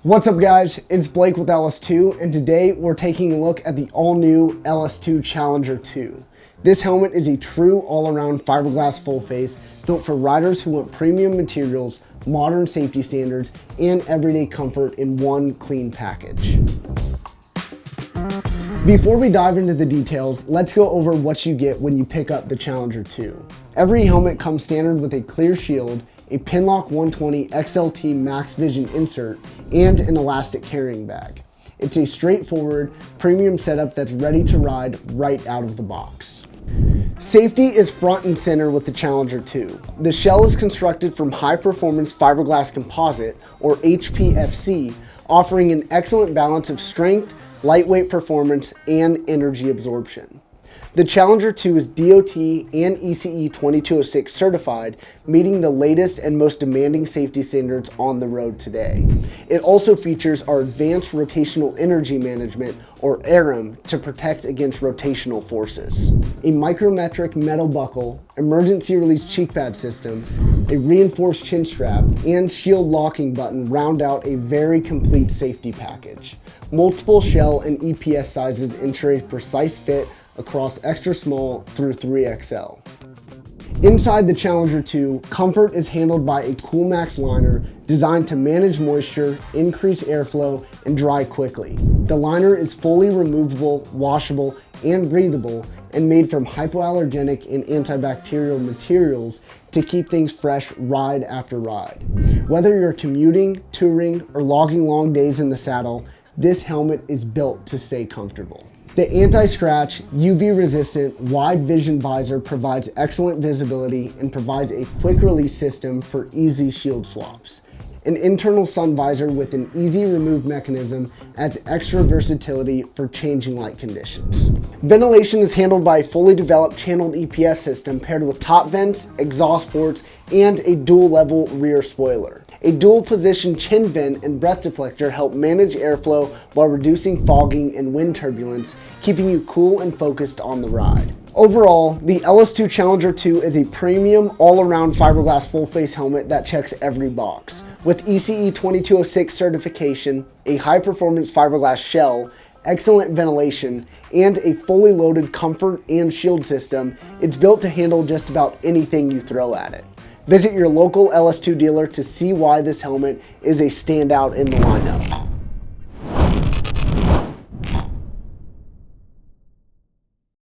What's up guys, it's Blake with LS2 and today we're taking a look at the all-new LS2 Challenger II. This helmet is a true all-around fiberglass full face built for riders who want premium materials, modern safety standards, and everyday comfort in one clean package. Before we dive into the details, let's go over what you get when you pick up the Challenger II. Every helmet comes standard with a clear shield, a Pinlock 120 XLT Max Vision insert, and an elastic carrying bag. It's a straightforward, premium setup that's ready to ride right out of the box. Safety is front and center with the Challenger II. The shell is constructed from high-performance fiberglass composite, or HPFC, offering an excellent balance of strength, lightweight performance, and energy absorption. The Challenger II is DOT and ECE 2206 certified, meeting the latest and most demanding safety standards on the road today. It also features our Advanced Rotational Energy Management, or AREM, to protect against rotational forces. A micrometric metal buckle, emergency release cheek pad system, a reinforced chin strap, and shield locking button round out a very complete safety package. Multiple shell and EPS sizes ensure a precise fit across extra small through 3XL. Inside the Challenger II, comfort is handled by a CoolMax liner designed to manage moisture, increase airflow, and dry quickly. The liner is fully removable, washable, and breathable, and made from hypoallergenic and antibacterial materials to keep things fresh ride after ride. Whether you're commuting, touring, or logging long days in the saddle, this helmet is built to stay comfortable. The anti-scratch, UV-resistant, wide vision visor provides excellent visibility and provides a quick release system for easy shield swaps. An internal sun visor with an easy remove mechanism adds extra versatility for changing light conditions. Ventilation is handled by a fully developed channeled EPS system paired with top vents, exhaust ports, and a dual-level rear spoiler. A dual-position chin vent and breath deflector help manage airflow while reducing fogging and wind turbulence, keeping you cool and focused on the ride. Overall, the LS2 Challenger II is a premium, all-around fiberglass full-face helmet that checks every box. With ECE 2206 certification, a high-performance fiberglass shell, excellent ventilation, and a fully loaded comfort and shield system, it's built to handle just about anything you throw at it. Visit your local LS2 dealer to see why this helmet is a standout in the lineup.